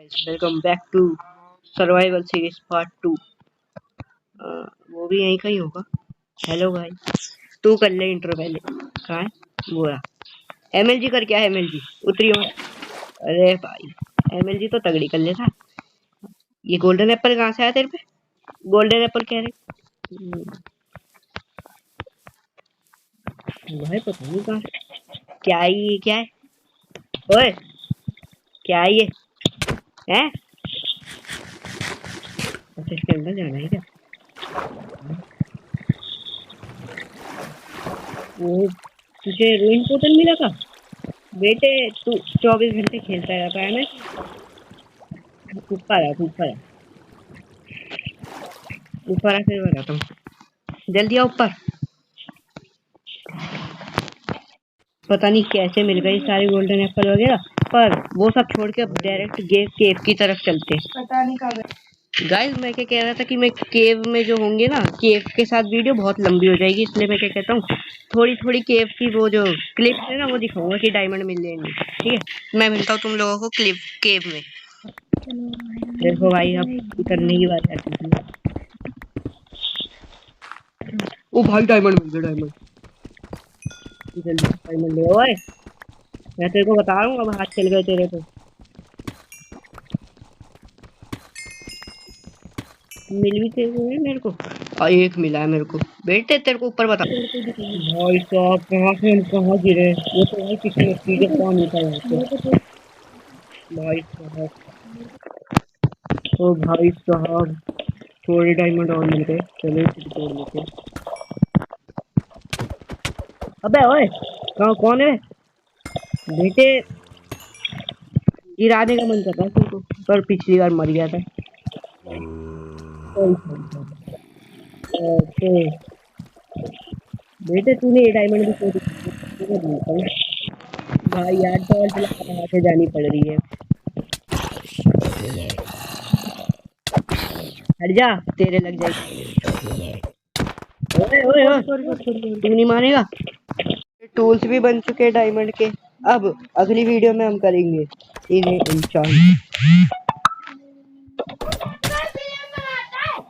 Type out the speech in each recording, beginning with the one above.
Guys, welcome back to survival series part 2। वो भी यहीं का ही होगा। हेलो भाई, तू कर ले इंट्रो पहले। कहाँ है वो? एमएलजी कर, क्या है एमएलजी? उतरी हो? अरे भाई, एमएलजी तो तगड़ी कर लेता। ये गोल्डन एप्पल कहाँ से आया तेरे पे? गोल्डन एप्पल कह रहे भाई, पता नहीं कहाँ से। क्या है ये? क्या है? ओए, क्या है ये? हैं? अच्छा, इसके अंदर जाना है क्या? वो तुझे रूइन पोर्टल मिला था बेटे? तू 24 घंटे खेलता रहता है ना। ऊपर आ, ऊपर आ, ऊपर आ, फिर बताता हूँ। जल्दी आ ऊपर। पता नहीं कैसे मिल गई सारी गोल्डन एप्पल वगैरह, पर वो सब छोड़ के अब डायरेक्ट केव की तरफ चलते हैं। पता नहीं कब। गाइस, मैं क्या कह रहा था कि मैं केव में जो होंगे ना, केव के साथ वीडियो बहुत लंबी हो जाएगी, इसलिए मैं क्या कहता हूँ, थोड़ी थोड़ी केव की वो जो क्लिप्स है ना, वो दिखाऊंगा कि डायमंड मिल जाएंगे। ठीक है, मैं मिलता हूँ तुम लोगों को क्लिप केव में। देखो भाई, अब उतरने की बात आती है। ओ भाई, डायमंड मिल गया, डायमंड। जल्दी डायमंड ले ओए। मैं तेरे को बता रहा हूँ, अब हाथ चल गए तेरे तो। मिल भी तेरे को है मेरे को। एक मिला है मेरे को बेटे, तेरे को ऊपर बता। भाई साहब, कहाँ से हम कहाँ गिरे? वो तो भाई किसी मिट्टी के काम नहीं था यहाँ पे। भाई साहब, ओ भाई साहब, थोड़े डायमंड और मिल गए। चलो इसे तोड़ लेते हैं। अबे ओए, कहाँ कौन है बेटे? गिराने का मन कर रहा है तुमको, पर पिछली बार मर गया था। ओके बेटे, तूने ये डायमंड भी तोड़ दिया। भाई यार, टॉर्च लगा के जानी पड़ रही है। हट जा, तेरे लग जाएगी। ओए ओए ओए, तू नहीं मानेगा। टूल्स भी बन चुके हैं डायमंड के। अब अगली वीडियो में हम करेंगे इन्हें एन्चांट।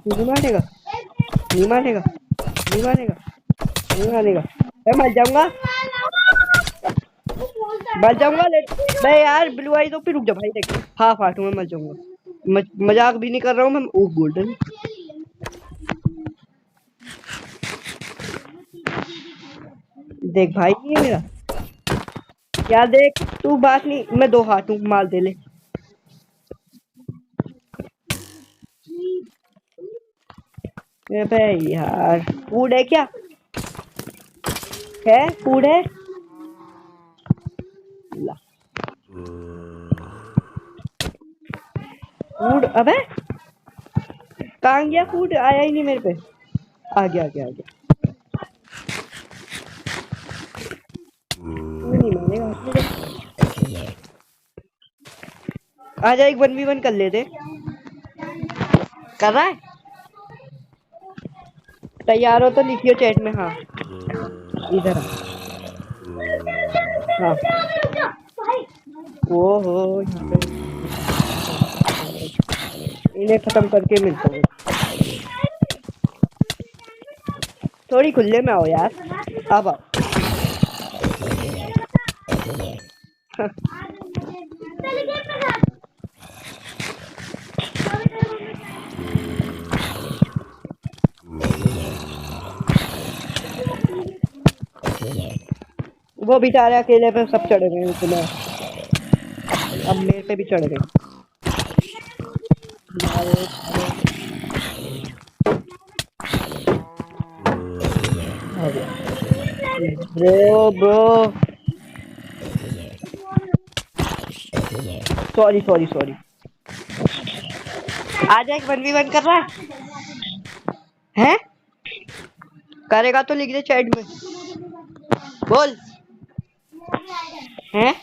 तू नहीं मानेगा, नहीं मानेगा, नहीं मानेगा, नहीं मानेगा। मैं मर जाऊंगा, मर जाऊंगा। ले मैं यार, ब्लू आई तो फिर रुक जा भाई, देख हाफ हार्ट में मर जाऊंगा। मजाक भी नहीं कर रहा हूँ मैं। ओ गोल्डन, देख भाई, ये मेरा क्या देख। तू बात नहीं, मैं दो हाथ हूँ, मार दे ले। अबे यार, फूड है क्या? है फूड है? ला फूड। अबे कहाँ गया फूड? आया ही नहीं मेरे पे। आ गया, आ गया, आ गया। तू नहीं मानेगा। आजा, एक 1v1 कर लेते। कर रहा है? तैयार हो तो लिखियो चैट में हाँ। इधर हाँ। ओहो, यहाँ पे इन्हें खत्म करके मिलता हूँ। थोड़ी खुले में आओ यार, अब आओ। वो बेचारे अकेले पे सब चढ़ गए इतना। अब मेरे पे भी चढ़ गए। Bro bro, sorry sorry sorry. आजा, एक 1v1 कर रहा है? करेगा तो लिख दे चैट में, बोल। हैं?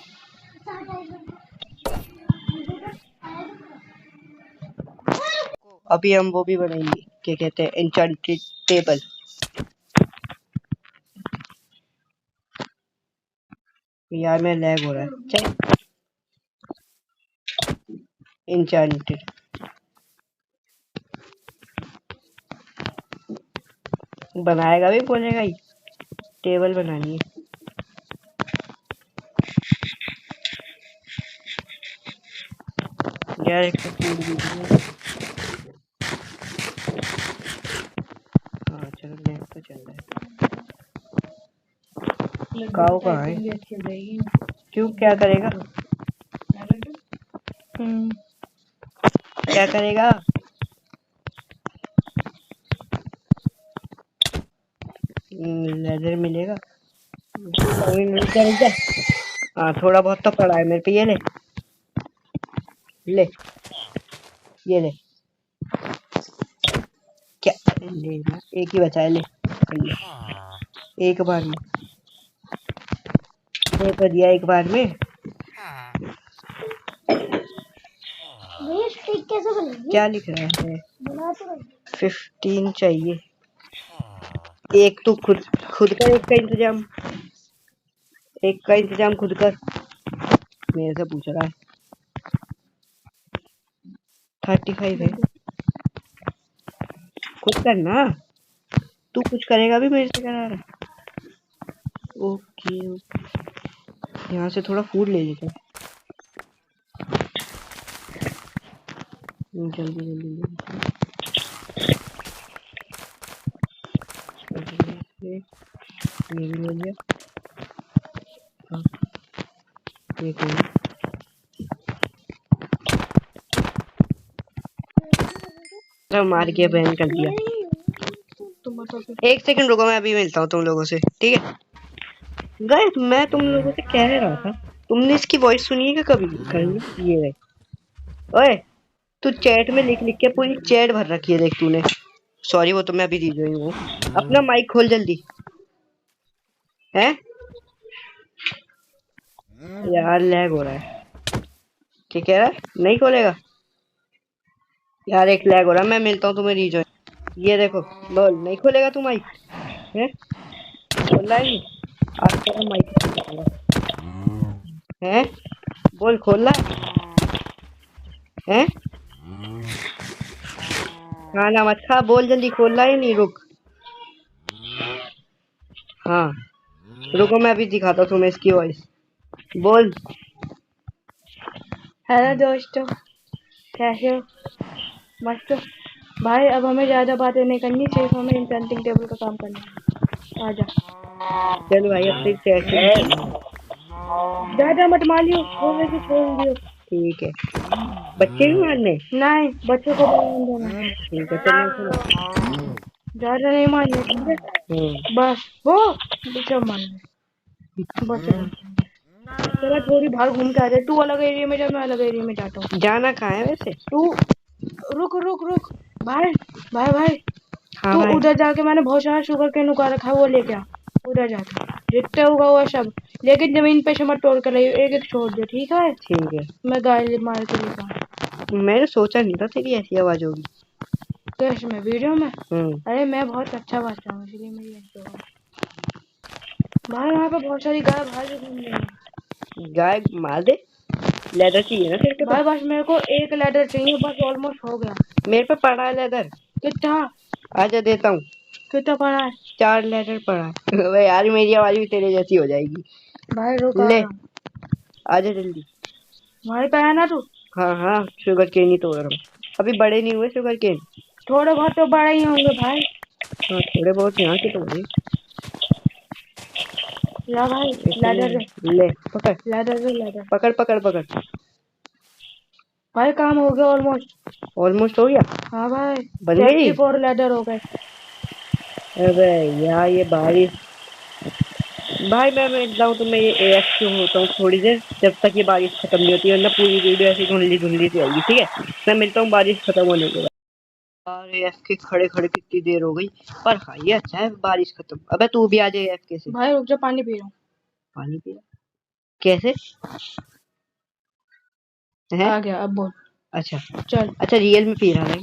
अभी हम वो भी बनाएंगे, क्या कहते हैं, एन्चेंटेड टेबल। यार मैं लैग हो रहा है। चल इंचेंटेड। बनाएगा भी बोलेगा ही। टेबल बनानी है। यार एक तो फूड भी नहीं। हाँ चलो नेक्स्ट तो चल रहा है। काऊ कहाँ है? क्यों क्या करेगा? क्या करेगा? लेदर मिलेगा। हाँ थोड़ा बहुत तो पड़ा है मेरे पे। ये ले ले, ये ले। क्या ले ना, एक ही बचा है। ले एक बार में दे तो दिया एक बार में। कैसे बनेगी? क्या लिख रहा है? 15 चाहिए। एक तो खुद खुद कर, एक का इंतजाम, एक का इंतजाम खुद कर। मेरे से पूछ रहा है। 35 है, खुद करना। तू कुछ करेगा भी मेरे से करा रहा है। ओके ओके, यहाँ से थोड़ा फूड ले लेते हैं। जल्दी जल्दी ये भी ले लिया। हाँ ये तो मार के बैन कर दिया। एक सेकंड रुको, मैं अभी मिलता हूँ तुम लोगों से, ठीक है? गाइस मैं तुम लोगों से कह रहा था, तुमने इसकी वॉइस सुनी है क्या कभी? कहीं ये ओए, तू चैट में लिख लिख के पूरी चैट भर रखी है, देख तूने। सॉरी वो तो मैं अभी रीजन हूँ। अपना माइक खोल जल्दी। है यार लैग हो रहा है। क्या कह रहा है? नहीं खोलेगा यार, एक लैग हो रहा है। मैं मिलता हूँ तुम्हें रीजन। ये देखो बोल, नहीं खोलेगा तू माइक? है खोल रहा है? आज तेरा माइक है, बोल खोल रहा है? खाना मत खा, बोल जल्दी खोल रहा है नहीं? रुक, हाँ रुको मैं अभी दिखाता हूँ तुम्हें इसकी वॉइस। बोल। हेलो दोस्तों, कैसे हो? मस्त भाई। अब हमें ज्यादा बातें नहीं करनी, सिर्फ हमें इंचेंटिंग टेबल का काम करना है। आजा चल भाई अब फिर चैट ज्यादा मत मारियो, थोड़े से छोड़ दियो। ठीक है, बच्चे भी मारने? नहीं, बच्चों को बयान देना। ठीक है चल। ज्यादा नहीं मारने, ठीक है? बस वो सब मारने बस। चलो थोड़ी बाहर घूम के आ जाए। तू अलग एरिया में जा, मैं अलग एरिया में जाता हूँ। जाना कहाँ है वैसे? तू रुक रुक रुक भाई भाई भाई। हाँ तू भाई। उधर जाके, मैंने बहुत सारा शुगर केन उगा रखा है, वो लेके आ। उधर जाके जितने उगा हुआ सब, लेकिन जमीन पे से मत तोड़ कर रही, एक एक छोड़ दे, ठीक है? ठीक है। मैं गाय मार के लेता। मैंने सोचा नहीं था तेरी ऐसी आवाज होगी। कैसे में? वीडियो में? अरे मैं बहुत अच्छा बात हूँ, इसलिए मेरी ऐसी आवाज। भाई वहाँ पे बहुत सारी गाय बाहर भी घूम रही है। गाय मार दे, लेदर चाहिए ना तेरे भाई बस मेरे को एक लेदर चाहिए, बस ऑलमोस्ट हो गया। मेरे पे पड़ा है लेदर। कितना? आजा देता हूँ। कितना पड़ा है? 4 लेदर पड़ा है। अबे यार मेरी आवाज भी तेरे जैसी हो जाएगी। भाई रुक ले आजा जल्दी। भाई पे है ना तू? हाँ हाँ शुगर केन ही तोड़ रहा हूँ, अभी बड़े नहीं हुए शुगर केन। थोड़े बहुत तो बड़े ही होंगे भाई। हाँ थोड़े बहुत यहाँ के तोड़े। ला भाई लेदर ले पकड़, लेदर पकड़ पकड़ पकड़। भाई काम हो गया ऑलमोस्ट। ऑलमोस्ट हो गया। हाँ भाई बन गई। 34 लेदर हो गए। अबे यार ये बारिश। भाई मैं मिल रहा हूँ तो मैं ये एएफ क्यों होता हूँ थोड़ी देर, जब तक ये बारिश खत्म नहीं होती है, वरना पूरी वीडियो ऐसी धुंधली धुंधली सी आएगी। ठीक है मैं मिलता हूँ बारिश खत्म होने के बाद। यार एएफ के खड़े खड़े कितनी देर हो गई, पर हाँ ये अच्छा है बारिश खत्म। अबे तू भी आ जाए एएफ के से। भाई रुक जा, पानी पी रहा हूँ। पानी पी रहा कैसे है? आ गया, अब बोल। अच्छा चल अच्छा रियल में पी रहा है।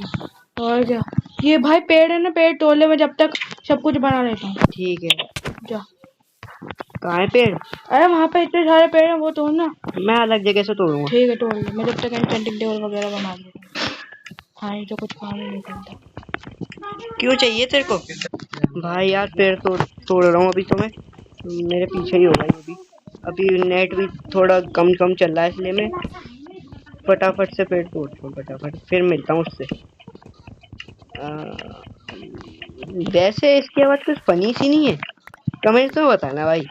और क्या? ये भाई पेड़ है ना, पेड़ तोड़ने में जब तक सब कुछ बना लेता हूँ। ठीक है जा कहाँ है पेड़? अरे वहाँ पे इतने सारे पेड़ हैं, वो तोड़ना। मैं अलग जगह से तोड़ूंगा। ठीक है तोड़ लो, मैं जब तक एन्चेंटिंग टेबल वगैरह बना दूँ। हाँ ये तो कुछ काम ही नहीं करता। क्यों चाहिए तेरे को? भाई यार पेड़ तोड़ रहा हूँ अभी तो मैं, मेरे पीछे ही होगा ये भी। अभी नेट भी थोड़ा कम कम चल रहा है, इसलिए मैं फटाफट से पेड़ तोड़ता हूँ फटाफट, फिर मिलता हूँ उससे। वैसे इसकी आवाज कुछ फनी सी नहीं है? कमेंट तो बताना भाई,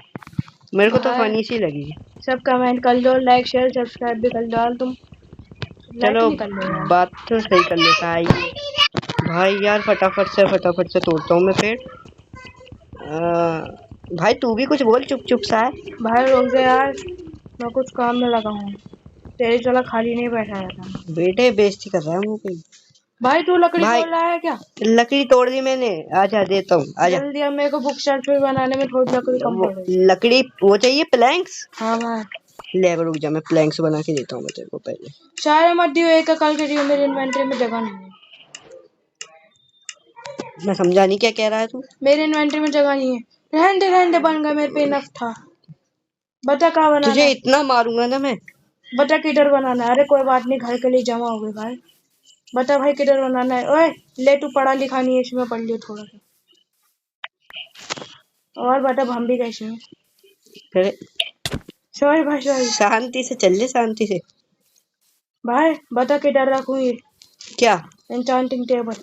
मेरे को तो फनी सी लगी। सब कमेंट कर दो, लाइक शेयर सब्सक्राइब भी कर दो यार तुम। चलो बात तो सही कर लेता है ये भाई। यार फटाफट से तोड़ता हूँ मैं पेड़। भाई तू भी कुछ बोल, चुप चुप सा है। भाई रुक जा यार, मैं कुछ काम में लगा हूँ, तेरी जगह खाली नहीं बैठा रहता। बेटे बेइज्जती कर रहा है मुझे कोई। भाई तू लकड़ी तोड़ रहा है क्या? लकड़ी तोड़ दी मैंने, आजा देता हूँ आजा। जल्दी, अब मेरे को बुक शेल्फ भी बनाने में थोड़ी लकड़ी कम पड़ रही। लकड़ी वो चाहिए, प्लैंक्स। हाँ भाई ले रुक जा, मैं प्लैंक्स बना के देता हूँ मैं तेरे को पहले। सारे मत दियो, एक कल के दियो, मेरी इन्वेंटरी में जगह नहीं है। मैं समझा नहीं क्या कह रहा है तू? मेरी इन्वेंटरी में जगह नहीं है। रहने दे बन गया, मेरे पे इनफ था। बता कहाँ बनाना? तुझे इतना मारूंगा ना मैं। बता किधर बनाना है? अरे कोई बात नहीं, घर के लिए जमा हो गए भाई। बता भाई किधर बनाना है? ओए ले, तू पढ़ा लिखा नहीं है, इसमें पढ़ लियो थोड़ा सा। और बता हम भी कैसे हैं? सॉरी भाई सॉरी। शांति से चल ले, शांति से। भाई बता किधर रखूं ये? क्या? Enchanting table.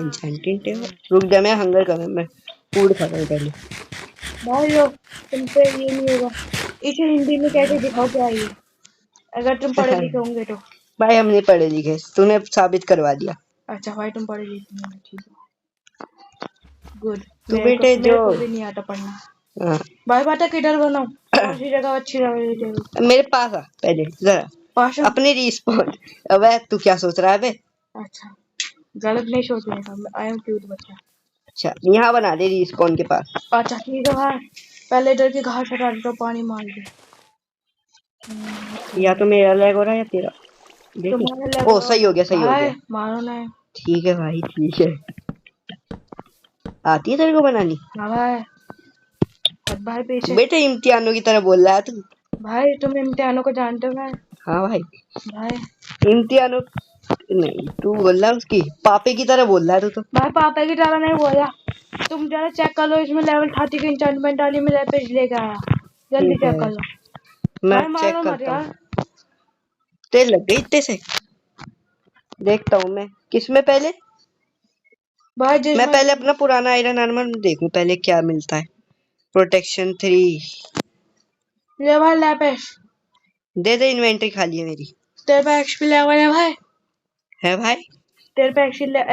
Enchanting table? रुक जा, मैं हंगर कर रहा हूं, मैं फूड खा रहा हूं पहले। भाई लो, तुमसे ये नहीं होगा। इसे हिंदी में कैसे दिखाओ क्या ये, अगर तुम पढ़े लिखे होंगे तो। भाई हम नहीं पढ़े लिखे, तूने साबित करवा दिया। अच्छा भाई तुम पढ़े लिखे नहीं, ठीक है गुड। तू बेटे जो मेरे को भी नहीं आता पढ़ना। भाई बता किधर बनाऊं? कौन सी जगह अच्छी लग मेरे पास आ पहले जरा, अपने रिस्पॉन्ड। अबे तू क्या सोच रहा है बे? अच्छा गलत नहीं सोचने का, आई एम क्यूट बच्चा। अच्छा यहाँ बना दे रिस्पॉन के पास। अच्छा ठीक है भाई, पहले इधर की घास हटा दो, पानी मार दे। या तो मेरा लैग हो रहा है या तेरा। ओ सही हो गया, सही हो गया। मारो ना। ठीक है भाई ठीक है। आती है तेरे को बनानी? हाँ भाई। भाई पीछे बेटे इम्तिहानों की तरह बोल रहा है तू। भाई तुम इम्तिहानों को जानते हो भाई? हाँ भाई भाई इम्तिहानों नहीं, तू बोल रहा है उसकी पापे की तरह बोल रहा है तू तो। भाई पापे की तरह नहीं बोला, तुम जरा चेक कर लो, इसमें लेवल 30 की एन्चांटमेंट वाली में पेज लेके आया, जल्दी चेक कर लो। मैं चेक करता हूँ। तेल लग गई इतने से? देखता हूँ मैं किसमें पहले। भाई मैं पहले अपना पुराना आयरन आर्मर देखूं पहले क्या मिलता है। प्रोटेक्शन 3 ले भाई लैपेस दे दे, इन्वेंटरी खाली है मेरी। तेरे पे एक्सपी लेवल है भाई? है भाई, तेरे पे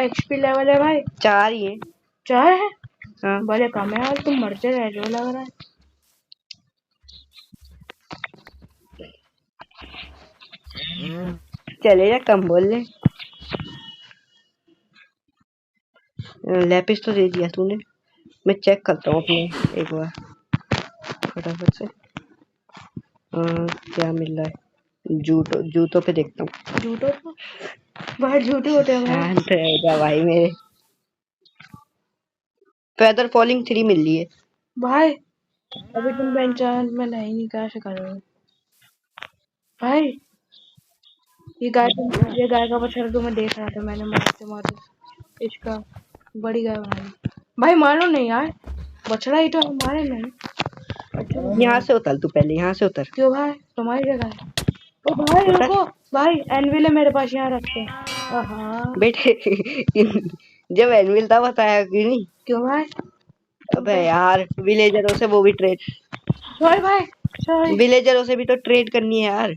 एक्सपी लेवल है भाई? 4 ही है। 4 है? हाँ बड़े कम है यार, तुम मरते रह जो लग रहा है। चले जा, कम बोल ले। लैपिस तो दे दिया तूने, मैं चेक करता हूँ अपने एक बार फटाफट से। क्या मिल रहा है? जूतों पे देखता हूँ। जूतों तो भाई झूठे होते हैं भाई। शांत रहेगा भाई मेरे। फेदर फॉलिंग 3 मिल रही है भाई। अभी तुम बेंचान में नहीं कैसे कर रहे हो भाई? ये गाय का बछड़ा तुम्हें देख रहा था, मैंने मारते इसका बड़ी गाय बना ली। भाई मारो नहीं यार, बछड़ा ही तो हमारे नहीं। अच्छा यहाँ से उतर, तू पहले यहाँ से उतर। क्यों भाई, तुम्हारी जगह है। ओ भाई रुको भाई, एनविल है मेरे पास, यहाँ रखते हैं। बेटे जब एनविल था बताया क्यों नहीं? क्यों भाई? अबे यार विलेजरों से वो भी ट्रेड। सॉरी भाई सॉरी। विलेजरों से भी तो ट्रेड करनी है यार।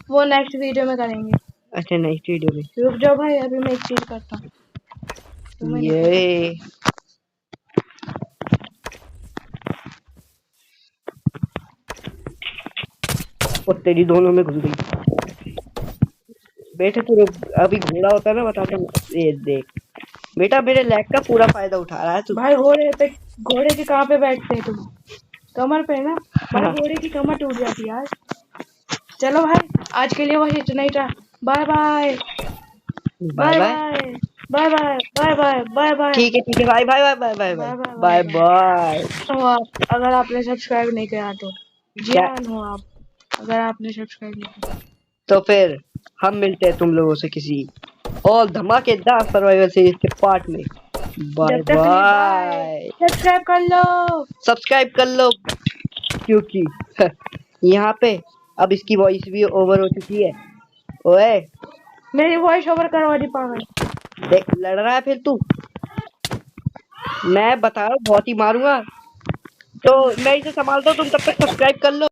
वो नेक्स्ट वीडियो में करेंगे। अच्छा नेक्स्ट वीडियो में रुक जाओ भाई, अभी मैं एक चीज करता हूँ। ये और तेरी दोनों में घुस गई। बेटे तू अभी घोड़ा होता ना बताता। ये देख बेटा, मेरे लैग का पूरा फायदा उठा रहा है तू। भाई घोड़े के कहाँ पे बैठते हैं तुम? कमर पे ना भाई, घोड़े की कमर टूट जाती है यार। चलो भाई आज के लिए बस इतना ही था। Bye bye bye bye. Bye bye bye bye bye bye ठीक है भाई, bye bye bye bye bye bye bye bye. तो आप अगर आपने सब्सक्राइब नहीं किया तो क्या? जियान हो आप, अगर आपने सब्सक्राइब नहीं किया तो फिर हम मिलते हैं तुम लोगों से किसी और धमाकेदार सर्वाइवल सीरीज के पार्ट में। बाय जब तक के लिए बाय, बाय। सब्सक्राइब कर लो। सब्सक्राइब कर लो क्योंकि यहाँ पे अब इसकी वॉइस भी ओवर हो चुकी है। ओए मेरी वॉइस ओवर करवा दी पागल। देख, लड़ रहा है फिर तू। मैं बता रहा हूँ बहुत ही मारूंगा। तो मैं इसे संभालता हूँ, तुम तब तक सब्सक्राइब कर लो।